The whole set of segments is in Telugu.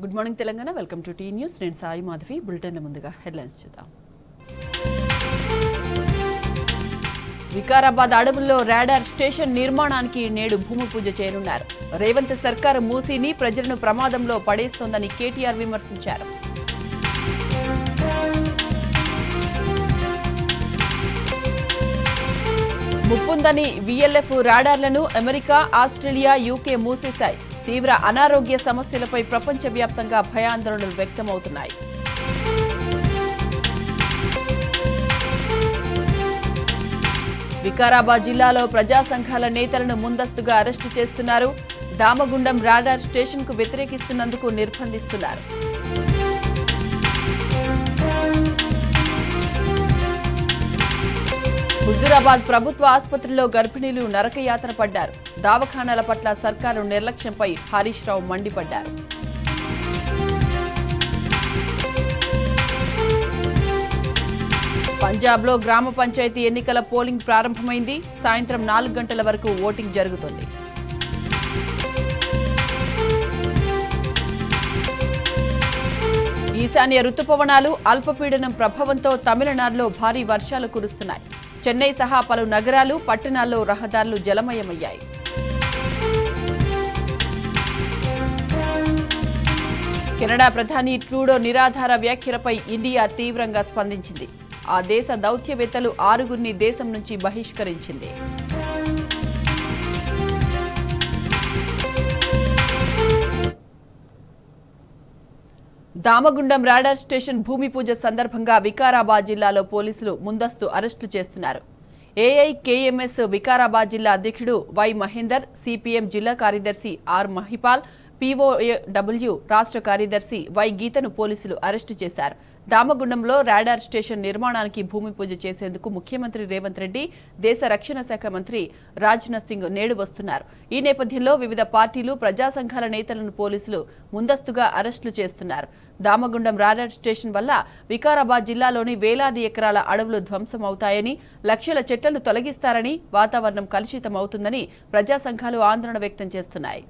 Good morning Telangana. Welcome to T News. నేను సాయి మాధవి. బులెటిన్ల ముందుగా హెడ్లైన్స్ చూద్దాం. వికారాబాద్ అడవుల్లో రాడార్ స్టేషన్ నిర్మాణానికి నేడు భూమి పూజ చేయనున్నారు. రేవంత్ సర్కారు మూసీని ప్రజలను ప్రమాదంలో పడేస్తోందని కేటీఆర్ విమర్శించారు. ముప్పుందని వీఎల్ఎఫ్ రాడార్లను అమెరికా, ఆస్ట్రేలియా, యూకే మూసేశాయి. తీవ్ర అనారోగ్య సమస్యలపై ప్రపంచవ్యాప్తంగా భయాందోళనలు వ్యక్తమవుతున్నాయి. వికారాబాద్ జిల్లాలో ప్రజా సంఘాల నేతలను ముందస్తుగా అరెస్టు చేస్తున్నారు. దామగుండం రాడార్ స్టేషన్కు వ్యతిరేకిస్తున్నందుకు నిర్బంధిస్తున్నారు. హుజూరాబాద్ ప్రభుత్వ ఆసుపత్రిలో గర్భిణీలు నరకయాతన పడ్డారు. దవాఖానాల పట్ల సర్కారు నిర్లక్ష్యంపై హరీష్ రావు మండిపడ్డారు. పంజాబ్లో గ్రామ పంచాయతీ ఎన్నికల పోలింగ్ ప్రారంభమైంది. సాయంత్రం 4 గంటల వరకు ఓటింగ్ జరుగుతుంది. ఈశాన్య రుతుపవనాలు, అల్పపీడనం ప్రభావంతో తమిళనాడులో భారీ వర్షాలు కురుస్తున్నాయి. చెన్నై సహా పలు నగరాలు, పట్టణాల్లో రహదారులు జలమయమయ్యాయి. కెనడా ప్రధాని ట్రూడో నిరాధార వ్యాఖ్యలపై ఇండియా తీవ్రంగా స్పందించింది. ఆ దేశ దౌత్యవేత్తలు 6గురిని దేశం నుంచి బహిష్కరించింది. దామగుండం రాడార్ స్టేషన్ భూమి పూజ సందర్భంగా వికారాబాద్ జిల్లాలో పోలీసులు ముందస్తు అరెస్టులు చేస్తున్నారు. ఏఐకేఎంఎస్ వికారాబాద్ జిల్లా అధ్యక్షుడు వై మహేందర్, సిపిఎం జిల్లా కార్యదర్శి ఆర్ మహిపాల్, పీఓడబ్ల్యూ రాష్ట్ర కార్యదర్శి వై గీతను పోలీసులు అరెస్టు చేశారు. దామగుండంలో రాడార్ స్టేషన్ నిర్మాణానికి భూమి పూజ చేసేందుకు ముఖ్యమంత్రి రేవంత్ రెడ్డి, దేశ రక్షణ శాఖ మంత్రి రాజ్నాథ్ సింగ్ నేడు వస్తున్నారు. ఈ నేపథ్యంలో వివిధ పార్టీలు, ప్రజా సంఘాల నేతలను పోలీసులు ముందస్తుగా అరెస్టులు చేస్తున్నారు. దామగుండం రాడార్ స్టేషన్ వల్ల వికారాబాద్ జిల్లాలోని వేలాది ఎకరాల అడవులు ధ్వంసమవుతాయని, లక్షల చెట్లను తొలగిస్తారని, వాతావరణం కలుషితమవుతుందని ప్రజా సంఘాలు ఆందోళన వ్యక్తం చేస్తున్నాయి.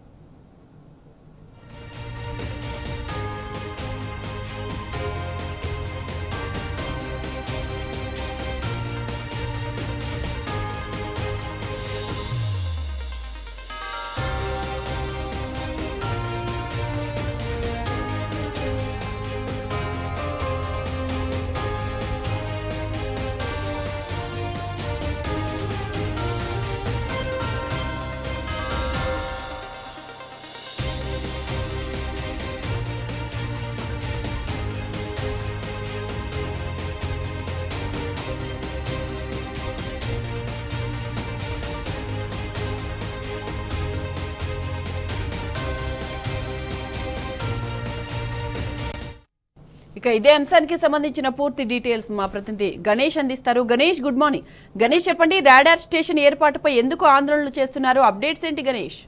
ఇక ఇదే అంశానికి సంబంధించిన పూర్తి డీటెయిల్స్ మా ప్రతినిధి గణేష్ అందిస్తారు. Ganesh, good morning. గణేష్, చెప్పండి, రాడార్ స్టేషన్ ఏర్పాటుపై ఎందుకు ఆందోళనలు చేస్తున్నారు? అప్డేట్స్ ఏంటి గణేష్?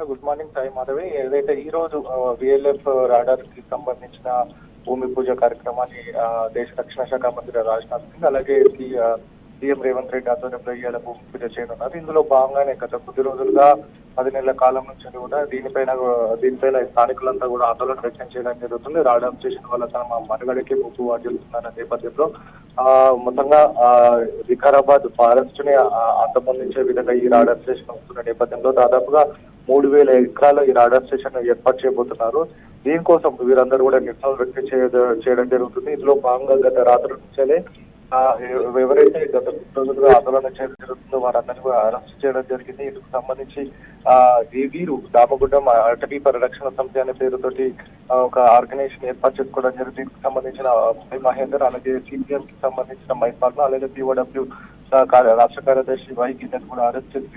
Good morning Sai Madhavi. ఏదైతే ఈ రోజు విఎల్ఎఫ్ రాడార్ కి సంబంధించిన భూమి పూజ కార్యక్రమాన్ని దేశ రక్షణ శాఖ మంత్రి రాజ్నాథ్ సింగ్, అలాగే సీఎం రేవంత్ రెడ్డి ఆధ్వర్యంలో ఇవాళ భూమి పూజ చేయనున్నారు. ఇందులో భాగంగానే గత కొద్ది రోజులుగా 10 నెలల కాలం నుంచి కూడా దీనిపైన స్థానికులంతా కూడా ఆందోళన వ్యక్తం చేయడం జరుగుతుంది. రాడార్ స్టేషన్ వల్ల తమ మనుగడకి ముప్పు వాటిల్లుతున్న నేపథ్యంలో మొత్తంగా వికారాబాద్ ఫారెస్ట్ ని అంతమొందించే విధంగా ఈ రాడార్ స్టేషన్ వస్తున్న నేపథ్యంలో దాదాపుగా 3000 ఎకరాలు ఈ రాడార్ స్టేషన్ ఏర్పాటు చేయబోతున్నారు. దీనికోసం వీరందరూ కూడా నిరసనలు వ్యక్తం చేయడం జరుగుతుంది. ఇందులో భాగంగా గత రాత్రి నుంచే ఎవరైతే గత రోజులుగా ఆందోళన చేయడం జరుగుతుందో వారందరినీ కూడా అరెస్ట్ చేయడం జరిగింది. ఇందుకు సంబంధించి వీరు దామగుండం అటవీ పరిరక్షణ సమితి అనే పేరుతోటి ఒక ఆర్గనైజేషన్ ఏర్పాటు చేసుకోవడం జరిగింది. దీనికి సంబంధించిన మహేందర్, అలాగే సిపిఎం కి సంబంధించిన మైపాల్, అలాగే పీఓడబ్ల్యూ రాష్ట్ర కార్యదర్శి వై గీతను కూడా అరెస్ట్ చేసి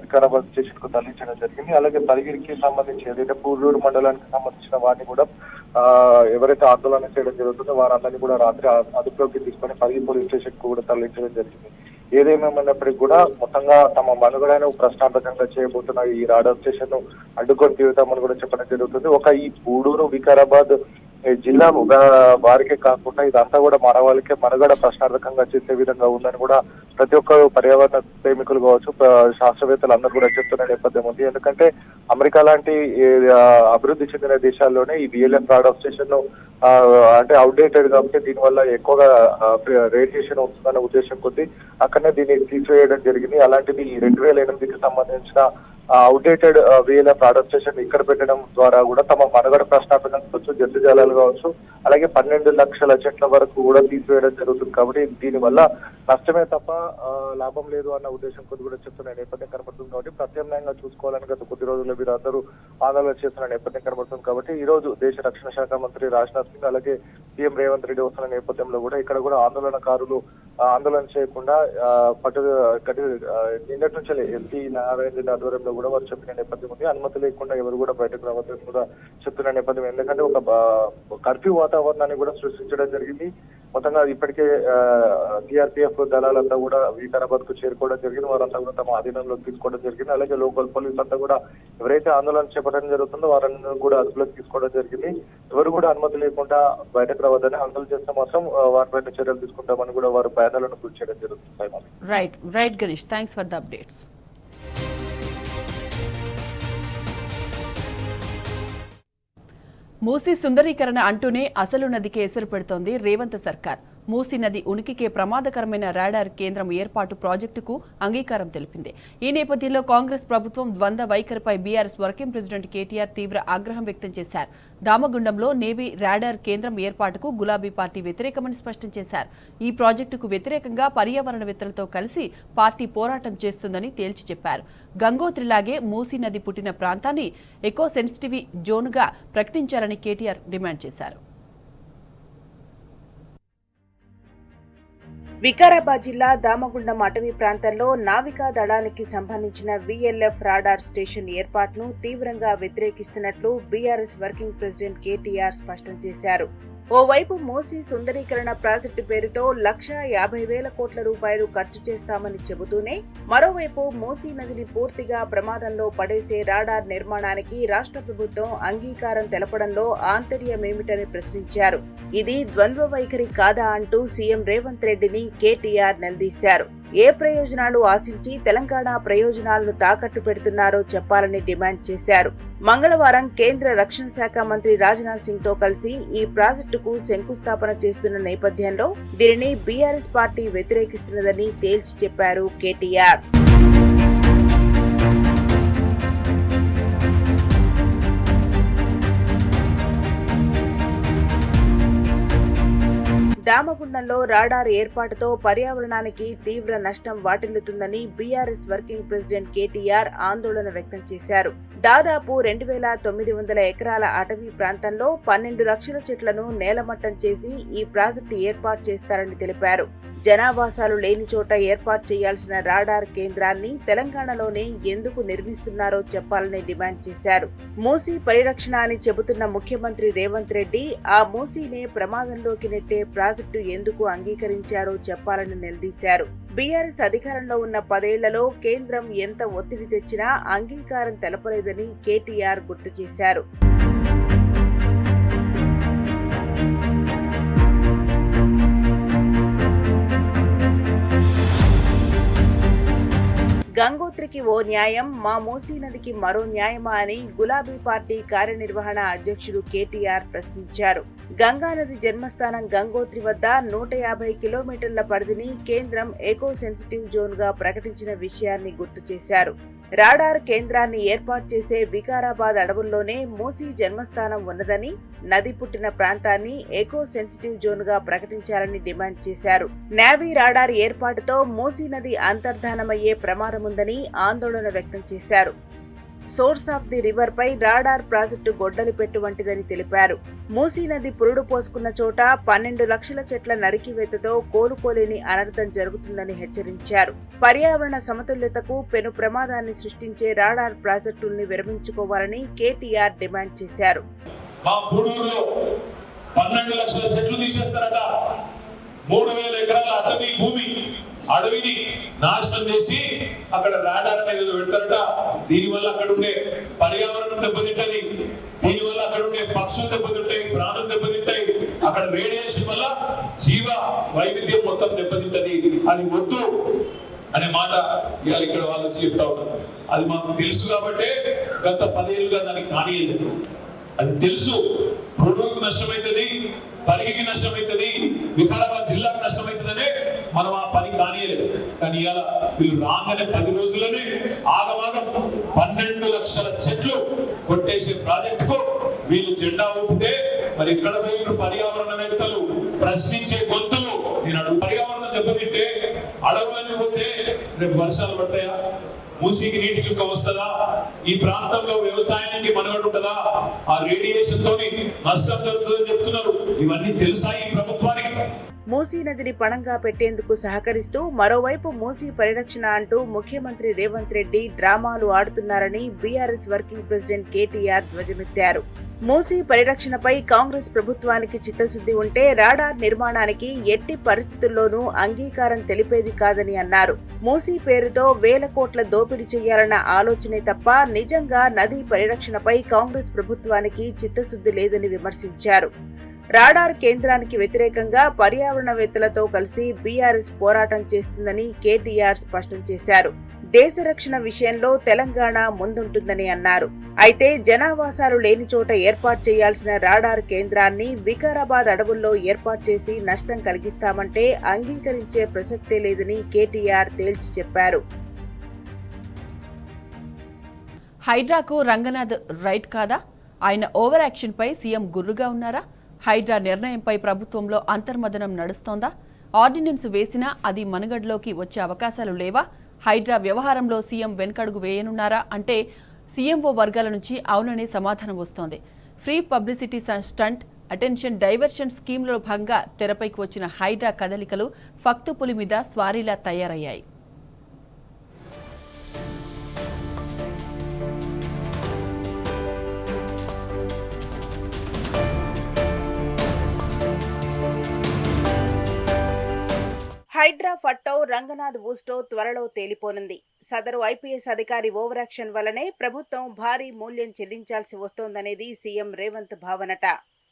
వికారాబాద్ స్టేషన్ కు తరలించడం జరిగింది. అలాగే తలగిరికి సంబంధించి ఏదైతే పూర్లూరు మండలానికి సంబంధించిన వారిని కూడా ఎవరైతే ఆందోళన చేయడం జరుగుతుందో వారందరినీ కూడా రాత్రి అదుపులోకి తీసుకొని పరిగి పోలీస్ స్టేషన్ కు కూడా తరలించడం జరిగింది. ఏదేమైనప్పటికీ కూడా మొత్తంగా తమ మనుగడను ప్రశ్నార్థకంగా చేయబోతున్న ఈ రాడార్ స్టేషన్ ను అడ్డుకొని తీరుతామని కూడా చెప్పడం జరుగుతుంది. ఈ గూడూరు, వికారాబాద్ జిల్లా వారికే కాకుండా ఇదంతా కూడా మన వాళ్ళకే మనుగడ ప్రశ్నార్థకంగా చేసే విధంగా ఉందని కూడా ప్రతి ఒక్కరు పర్యావరణ ప్రేమికులు కావచ్చు, శాస్త్రవేత్తలు అందరూ కూడా చెప్తున్న నేపథ్యం ఉంది. ఎందుకంటే అమెరికా లాంటి అభివృద్ధి చెందిన దేశాల్లోనే ఈ VLF రాడార్ స్టేషన్ ను అంటే అవుట్డేటెడ్ కాబట్టి దీనివల్ల ఎక్కువగా రేడియేషన్ వస్తుందన్న ఉద్దేశం కొద్దీ అక్కడనే దీన్ని తీసివేయడం జరిగింది. అలాంటిది 2008కి సంబంధించిన అవుట్డేటెడ్ VLF రాడార్ స్టేషన్ ఇక్కడ పెట్టడం ద్వారా కూడా తమ మనుగడ ప్రశ్నార్థకం కావచ్చు, జంతుజాలాలు కావచ్చు, అలాగే 12 లక్షల చెట్ల వరకు కూడా తీసివేయడం జరుగుతుంది. కాబట్టి దీనివల్ల నష్టమే తప్ప లాభం లేదు అన్న ఉద్దేశం కొద్ది కూడా చెప్తున్న నేపథ్యం కనబడుతుంది. కాబట్టి ప్రత్యామ్నాయంగా చూసుకోవాలని గత కొద్ది రోజుల్లో వీరందరూ ఆందోళన చేస్తున్న నేపథ్యం కనబడుతుంది. కాబట్టి ఈ రోజు దేశ రక్షణ శాఖ మంత్రి రాజ్నాథ్ సింగ్ అలాగే సీఎం రేవంత్ రెడ్డి వస్తున్న నేపథ్యంలో కూడా ఇక్కడ కూడా ఆందోళనకారులు ఆందోళన చేయకుండా నిన్నటి నుంచి ఎంపీ నారాయణ రెడ్డి ఆధ్వర్యంలో కూడా వారు చెప్పిన నేపథ్యం ఉంది. అనుమతి లేకుండా ఎవరు కూడా బయటకు రావద్దని కూడా చెప్తున్న నేపథ్యం. ఎందుకంటే ఒక కర్ఫ్యూ వాతావరణాన్ని కూడా సృష్టించడం జరిగింది. మొత్తంగా ఇప్పటికే CRPF దళాలంతా కూడా వికారాబాద్ కు చేరుకోవడం జరిగింది. వారంతా కూడా తమ ఆధీనంలోకి తీసుకోవడం జరిగింది. అలాగే లోకల్ పోలీస్ అంతా కూడా ఎవరైతే ఆందోళన చేపట్టడం జరుగుతుందో వారిని కూడా అదుపులోకి తీసుకోవడం జరిగింది. ఎవరు కూడా అనుమతి లేకుండా బయటకు రావద్దని, ఆందోళన చేస్తే మాత్రం వారిపైన చర్యలు తీసుకుంటామని కూడా వారు బయానాలను గురి చేయడం జరుగుతుంది. Right Ganesh, thanks for the updates. Musi సుందరీకరణ అంటూనే అసలు నదికి ఎసరు పెడుతోంది రేవంత్ సర్కార్. మూసీ నది ఉనికికే ప్రమాదకరమైన రాడార్ కేంద్రం ఏర్పాటు ప్రాజెక్టుకు అంగీకారం తెలిపింది. ఈ నేపథ్యంలో కాంగ్రెస్ ప్రభుత్వం ద్వంద్వ వైఖరిపై బీఆర్ఎస్ వర్కింగ్ ప్రెసిడెంట్ కేటీఆర్ తీవ్ర ఆగ్రహం వ్యక్తం చేశారు. దామగుండంలో నేవీ రాడార్ కేంద్రం ఏర్పాటుకు గులాబీ పార్టీ వ్యతిరేకమని స్పష్టం చేశారు. ఈ ప్రాజెక్టుకు వ్యతిరేకంగా పర్యావరణవేత్తలతో కలిసి పార్టీ పోరాటం చేస్తుందని తేల్చి చెప్పారు. గంగోత్రిలాగే మూసీ నది పుట్టిన ప్రాంతాన్ని ఎకో సెన్సిటివ్ జోన్గా ప్రకటించారని కేటీఆర్ డిమాండ్ చేశారు. వికారాబాద్ జిల్లా దామగుండం అటవీ ప్రాంతంలో నావికా దళానికి సంబంధించిన VLF రాడార్ స్టేషన్ ఏర్పాటును తీవ్రంగా వ్యతిరేకిస్తున్నట్లు బీఆర్ఎస్ వర్కింగ్ ప్రెసిడెంట్ కేటీఆర్ స్పష్టం చేశారు. ఓవైపు మూసీ సుందరీకరణ ప్రాజెక్టు పేరుతో 1,50,000 కోట్ల రూపాయలు ఖర్చు చేస్తామని చెబుతూనే మరోవైపు మూసీ నదిని పూర్తిగా ప్రమాదంలో పడేసే రాడార్ నిర్మాణానికి రాష్ట్ర ప్రభుత్వం అంగీకారం తెలపడంలో ఆంతర్యమేమిటని ప్రశ్నించారు. ఇది ద్వంద్వ వైఖరి కాదా అంటూ సీఎం రేవంత్ రెడ్డిని కేటీఆర్ నిలదీశారు. ఏ ప్రయోజనాలు ఆశించి తెలంగాణ ప్రయోజనాలను తాకట్టు పెడుతున్నారో చెప్పాలని డిమాండ్ చేశారు. మంగళవారం కేంద్ర రక్షణ శాఖ మంత్రి రాజ్నాథ్ సింగ్ తో కలిసి ఈ ప్రాజెక్టుకు శంకుస్థాపన చేస్తున్న నేపథ్యంలో దీనిని బీఆర్ఎస్ పార్టీ వ్యతిరేకిస్తున్నదని తేల్చి చెప్పారు కేటీఆర్. దామగుండంలో రాడార్ ఏర్పాటుతో పర్యావరణానికి తీవ్ర నష్టం వాటిల్లుతుందని బీఆర్ఎస్ వర్కింగ్ ప్రెసిడెంట్ కేటీఆర్ ఆందోళన వ్యక్తం చేశారు. దాదాపు 2,900 ఎకరాల అటవీ ప్రాంతంలో 12 లక్షల చెట్లను నేలమట్టం చేసి ఈ ప్రాజెక్టు ఏర్పాటు చేస్తారని తెలిపారు. జనావాసాలు లేని చోట ఏర్పాటు చేయాల్సిన రాడార్ కేంద్రాన్ని తెలంగాణలోనే ఎందుకు నిర్మిస్తున్నారో చెప్పాలని డిమాండ్ చేశారు. మూసీ పరిరక్షణ అని చెబుతున్న ముఖ్యమంత్రి రేవంత్ రెడ్డి ఆ మూసీనే ప్రమాదంలోకి నెట్టే ప్రాజెక్టు ఎందుకు అంగీకరించారో చెప్పాలని నిలదీశారు. బీఆర్ఎస్ అధికారంలో ఉన్న 10 ఏళ్లలో కేంద్రం ఎంత ఒత్తిడి తెచ్చినా అంగీకారం తెలపలేదని కేటీఆర్ గుర్తు చేశారు. గంగోత్రికి ఓ న్యాయం, మా మూసీ నదికి మరో న్యాయమా అని గులాబీ పార్టీ కార్యనిర్వహణ అధ్యక్షుడు కేటీఆర్ ప్రశ్నించారు. గంగానది జన్మస్థానం గంగోత్రి వద్ద 150 కిలోమీటర్ల పరిధిని కేంద్రం ఎకో సెన్సిటివ్ జోన్ గా ప్రకటించిన విషయాన్ని గుర్తు చేశారు. రాడార్ కేంద్రాన్ని ఏర్పాటు చేసే వికారాబాద్ అడవుల్లోనే మూసీ జన్మస్థానం ఉన్నదని, నది పుట్టిన ప్రాంతాన్ని ఎకో సెన్సిటివ్ జోన్ గా ప్రకటించాలని డిమాండ్ చేశారు. నేవీ రాడార్ ఏర్పాటుతో మూసీ నది అంతర్ధానమయ్యే ప్రమాదముందని ఆందోళన వ్యక్తం చేశారు. సోర్స్ ఆఫ్ ది రివర్ పై రాడార్ ప్రాజెక్టు గొడ్డలి పెట్టు వంటిదని తెలిపారు. మూసీ నది పురుడు పోసుకున్న చోట 12 లక్షల చెట్ల నరికివేతతో కోలుకోలేని అనర్థం జరుగుతుందని హెచ్చరించారు. పర్యావరణ సమతుల్యతకు పెను ప్రమాదాన్ని సృష్టించే రాడార్ ప్రాజెక్టుల్ని విరమించుకోవాలని కేటీఆర్ డిమాండ్ చేశారు. 3,000 ఎకరాల అటవీ భూమి అడవిని నాశనం చేసి అక్కడ రాడార్ అనేది పెడతారట. దీనివల్ల అక్కడ ఉండే పర్యావరణం దెబ్బతింటది, దీనివల్ల అక్కడ ఉండే పక్షులు దెబ్బతింటాయి, ప్రాణులు దెబ్బతింటాయి, అక్కడ రేడియేషన్ వల్ల జీవ వైవిధ్యం మొత్తం దెబ్బతింటది. అది వద్దు. మాట ఇవాళ ఇక్కడ వాళ్ళు వచ్చి చెప్తా ఉన్నారు. అది మాకు తెలుసు కాబట్టే గత 10 ఏళ్ళుగా దానికి కానియలేదు. అది తెలుసు, పొడవుకు నష్టమవుతుంది, పరిగికి నష్టమవుతుంది, వికారాబాద్ జిల్లాకు నష్టమవుతుందనే మనం ఆ పని కానియలేదు. కానీ ఇవాళ వీళ్ళు రాగానే 10 రోజుల్లోనే ఆగమాగం 12 లక్షల చెట్లు కొట్టేసే ప్రాజెక్టుకు వీళ్ళు జెండా ఊపితే మరి ఇక్కడ పోయిన పర్యావరణవేత్తలు ప్రశ్నించే గొంతులు నేను అడుగు. పర్యావరణం దెబ్బతింటే అడవులని పోతే రేపు వర్షాలు పడతాయా? మూసీకి నీటి చుక్క వస్తుందా? ఈ ప్రాంతంలో వ్యవసాయానికి మనుగడ ఉంటుందా? ఆ రేడియేషన్ తోని నష్టం జరుగుతుందని చెప్తున్నారు. ఇవన్నీ తెలుసా ఈ ప్రభుత్వానికి? మూసీ నదిని పణంగా పెట్టేందుకు సహకరిస్తూ మరోవైపు మూసీ పరిరక్షణ అంటూ ముఖ్యమంత్రి రేవంత్ రెడ్డి డ్రామాలు ఆడుతున్నారని బీఆర్ఎస్ వర్కింగ్ ప్రెసిడెంట్ కేటీఆర్ ధ్వజమెత్తారు. మూసీ పరిరక్షణపై కాంగ్రెస్ ప్రభుత్వానికి చిత్తశుద్ధి ఉంటే రాడార్ నిర్మాణానికి ఎట్టి పరిస్థితుల్లోనూ అంగీకారం తెలిపేది కాదని అన్నారు. మూసీ పేరుతో వేల కోట్ల దోపిడీ చేయాలన్న ఆలోచనే తప్ప నిజంగా నదీ పరిరక్షణపై కాంగ్రెస్ ప్రభుత్వానికి చిత్తశుద్ధి లేదని విమర్శించారు. రాడార్ కేంద్రానికి వ్యతిరేకంగా పర్యావరణవేత్తలతో కలిసి బీఆర్ఎస్ పోరాటం చేస్తుందని కేటీఆర్ స్పష్టం చేశారు. దేశ రక్షణ విషయంలో తెలంగాణ ముందుంటుందని అన్నారు. అయితే జనావాసాలు లేని చోట ఏర్పాటు చేయాల్సిన రాడార్ కేంద్రాన్ని వికారాబాద్ అడవుల్లో ఏర్పాటు చేసి నష్టం కలిగిస్తామంటే అంగీకరించే ప్రసక్తే లేదని కేటీఆర్ తేల్చి చెప్పారు. హైడ్రాకు రంగనాథ్ రైట్ కాదా? ఆయన ఓవర్ యాక్షన్ పై సీఎం గుర్రుగా ఉన్నారా? హైడ్రా నిర్ణయంపై ప్రభుత్వంలో అంతర్మదనం నడుస్తోందా? ఆర్డినెన్స్ వేసినా అది మనుగడలోకి వచ్చే అవకాశాలు లేవా? హైడ్రా వ్యవహారంలో సీఎం వెనకడుగు వేయనున్నారా అంటే సీఎంఓ వర్గాల నుంచి అవుననే సమాధానం వస్తోంది. Free publicity stunt, attention diversion స్కీమ్లో భాగంగా తెరపైకి వచ్చిన హైడ్రా కదలికలు ఫక్తుపులి మీద స్వారీలా తయారయ్యాయి. హైడ్రా ఫట్టో రంగనాథ్ ఊస్టో త్వరలో తేలిపోనుంది. సదరు ఐపీఎస్ అధికారి ఓవర్ యాక్షన్ వల్లనే ప్రభుత్వం భారీ మూల్యం చెల్లించాల్సి వస్తోందనేది సీఎం రేవంత్ భావనట.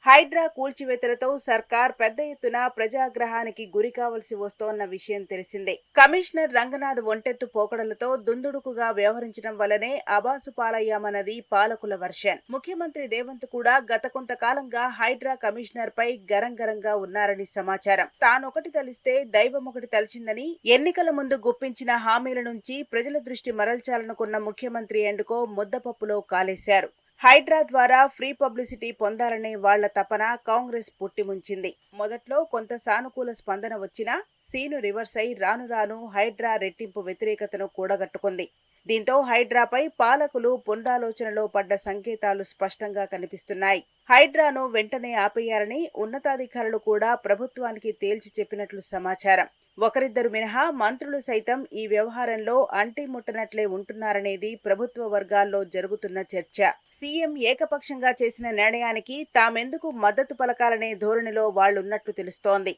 హైడ్రా కూల్చివేతలతో సర్కార్ పెద్ద ఎత్తున ప్రజాగ్రహానికి గురి కావలసి వస్తోన్న విషయం తెలిసిందే. కమిషనర్ రంగనాథ్ ఒంటెత్తు పోకడలతో దుందుడుకుగా వ్యవహరించడం వల్లనే అబాసు పాలయ్యామన్నది పాలకుల వర్షన్. ముఖ్యమంత్రి రేవంత్ కూడా గత కొంతకాలంగా హైడ్రా కమిషనర్ పై గరంగరంగా ఉన్నారని సమాచారం. తానొకటి తలిస్తే దైవమొకటి తలిచిందని ఎన్నికల ముందు గుప్పించిన హామీల నుంచి ప్రజల దృష్టి మరల్చాలనుకున్న ముఖ్యమంత్రి ఎండుకో ముద్దపప్పులో కాలేశారు. హైడ్రా ద్వారా ఫ్రీ పబ్లిసిటీ పొందాలనే వాళ్ల తపన కాంగ్రెస్ పుట్టిముంచింది. మొదట్లో కొంత సానుకూల స్పందన వచ్చినా సీను రివర్స్ అయి రాను రాను హైడ్రా రెట్టింపు వ్యతిరేకతను కూడగట్టుకుంది. దీంతో హైడ్రాపై పాలకులు పునరాలోచనలో పడ్డ సంకేతాలు స్పష్టంగా కనిపిస్తున్నాయి. హైడ్రాను వెంటనే ఆపేయాలని ఉన్నతాధికారులు కూడా ప్రభుత్వానికి తేల్చి చెప్పినట్లు సమాచారం. ఒకరిద్దరు మినహా మంత్రులు సైతం ఈ వ్యవహారంలో అంటిముట్టనట్లే ఉంటున్నారనేది ప్రభుత్వ వర్గాల్లో జరుగుతున్న చర్చ. సీఎం ఏకపక్షంగా చేసిన నిర్ణయానికి తామెందుకు మద్దతు పలకాలనే ధోరణిలో వాళ్లున్నట్లు తెలుస్తోంది.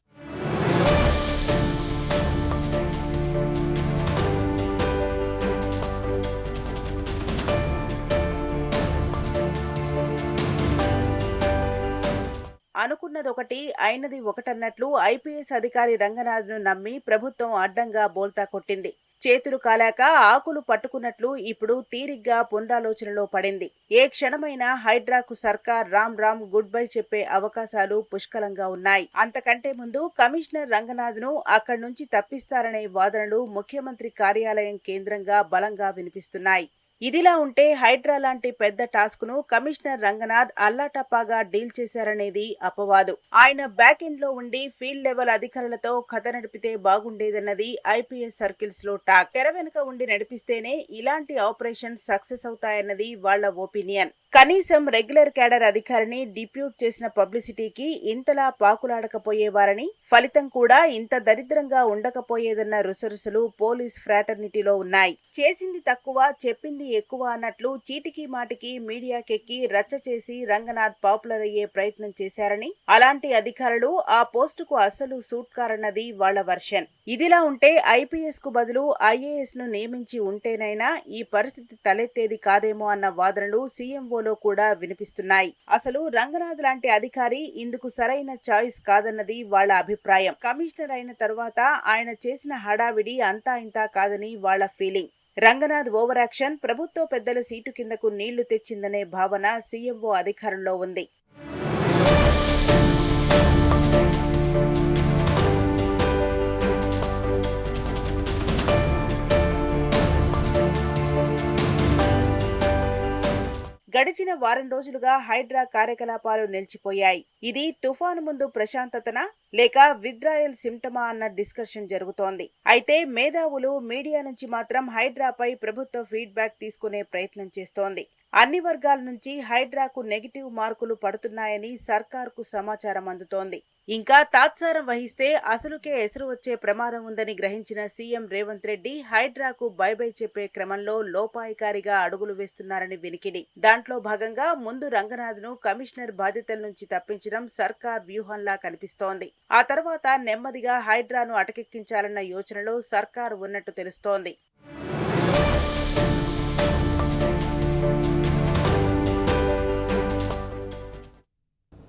అనుకున్నదొకటి అయినది ఒకటన్నట్లు ఐపీఎస్ అధికారి రంగనాథ్ను నమ్మి ప్రభుత్వం అడ్డంగా బోల్తా కొట్టింది. చేతులు కాలాక ఆకులు పట్టుకున్నట్లు ఇప్పుడు తీరిగ్గా పునరాలోచనలో పడింది. ఏ క్షణమైనా హైడ్రాకు సర్కార్ రామ్ రామ్ గుడ్ బై చెప్పే అవకాశాలు పుష్కలంగా ఉన్నాయి. అంతకంటే ముందు కమిషనర్ రంగనాథ్ను అక్కడి నుంచి తప్పిస్తారనే వాదనలు ముఖ్యమంత్రి కార్యాలయం కేంద్రంగా బలంగా వినిపిస్తున్నాయి. ఇదిలా ఉంటే హైడ్రా లాంటి పెద్ద టాస్క్ ను కమిషనర్ రంగనాథ్ అల్లాటప్పాగా డీల్ చేశారనేది అపవాదు. ఆయన బ్యాక్ ఎండ్ లో ఉండి ఫీల్డ్ లెవెల్ అధికారులతో కథ నడిపితే బాగుండేదన్నది ఐపీఎస్ సర్కిల్స్ లో టాక్. తెర వెనుక ఉండి నడిపిస్తేనే ఇలాంటి ఆపరేషన్ సక్సెస్ అవుతాయన్నది వాళ్ల ఒపీనియన్. కనీసం రెగ్యులర్ క్యాడర్ అధికారిని డిప్యూట్ చేసిన పబ్లిసిటీకి ఇంతలా పాకులాడకపోయేవారని, ఫలితం కూడా ఇంత దరిద్రంగా ఉండకపోయేదన్న రుసరుసలు పోలీస్ ఫ్రాటర్నిటీలో ఉన్నాయి. చేసింది తక్కువ, చెప్పింది ఎక్కువ అన్నట్లు చీటికి మాటికి మీడియాకెక్కి రచ్చ చేసి రంగనాథ్ పాపులర్ అయ్యే ప్రయత్నం చేశారని, అలాంటి అధికారులు ఆ పోస్టుకు అస్సలు సూట్ కారన్నది వాళ్ల వర్షన్. ఇదిలా ఉంటే ఐపీఎస్ కు బదులు ఐఏఎస్ ను నియమించి ఉంటేనైనా ఈ పరిస్థితి తలెత్తేది కాదేమో అన్న వాదనలు సీఎంఓ సీఎంఓలో కూడా వినిపిస్తున్నాయి. అసలు రంగనాథ్ లాంటి అధికారి ఇందుకు సరైన చాయిస్ కాదన్నది వాళ్ళ అభిప్రాయం. కమిషనర్ అయిన తరువాత ఆయన చేసిన హడావిడి అంతా ఇంతా కాదని వాళ్ళ ఫీలింగ్. రంగనాథ్ ఓవర్ యాక్షన్ ప్రభుత్వ పెద్దల సీటు కిందకు నీళ్లు తెచ్చిందనే భావన సీఎంఓ అధికారంలో ఉంది. గడిచిన వారం రోజులుగా హైడ్రా కార్యకలాపాలు నిలిచిపోయాయి. ఇది తుఫాను ముందు ప్రశాంతతనా లేక విత్డ్రాయల్ సిమ్టమా అన్న డిస్కషన్ జరుగుతోంది. అయితే మేధావులు, మీడియా నుంచి మాత్రం హైడ్రాపై ప్రభుత్వ ఫీడ్బ్యాక్ తీసుకునే ప్రయత్నం చేస్తోంది. అన్ని వర్గాల నుంచి హైడ్రాకు నెగిటివ్ మార్కులు పడుతున్నాయని సర్కార్కు సమాచారం అందుతోంది. ఇంకా తాత్సారం వహిస్తే అసలుకే ఎసరు వచ్చే ప్రమాదం ఉందని గ్రహించిన సీఎం రేవంత్ రెడ్డి హైడ్రాకు బై చెప్పే క్రమంలో లోపాయికారిగా అడుగులు వేస్తున్నారని వినికిడి. దాంట్లో భాగంగా ముందు రంగనాథ్ను కమిషనర్ బాధ్యతల నుంచి తప్పించడం సర్కార్ వ్యూహంలా కనిపిస్తోంది. ఆ తర్వాత నెమ్మదిగా హైడ్రాను అటకెక్కించాలన్న యోచనలో సర్కార్ ఉన్నట్టు తెలుస్తోంది.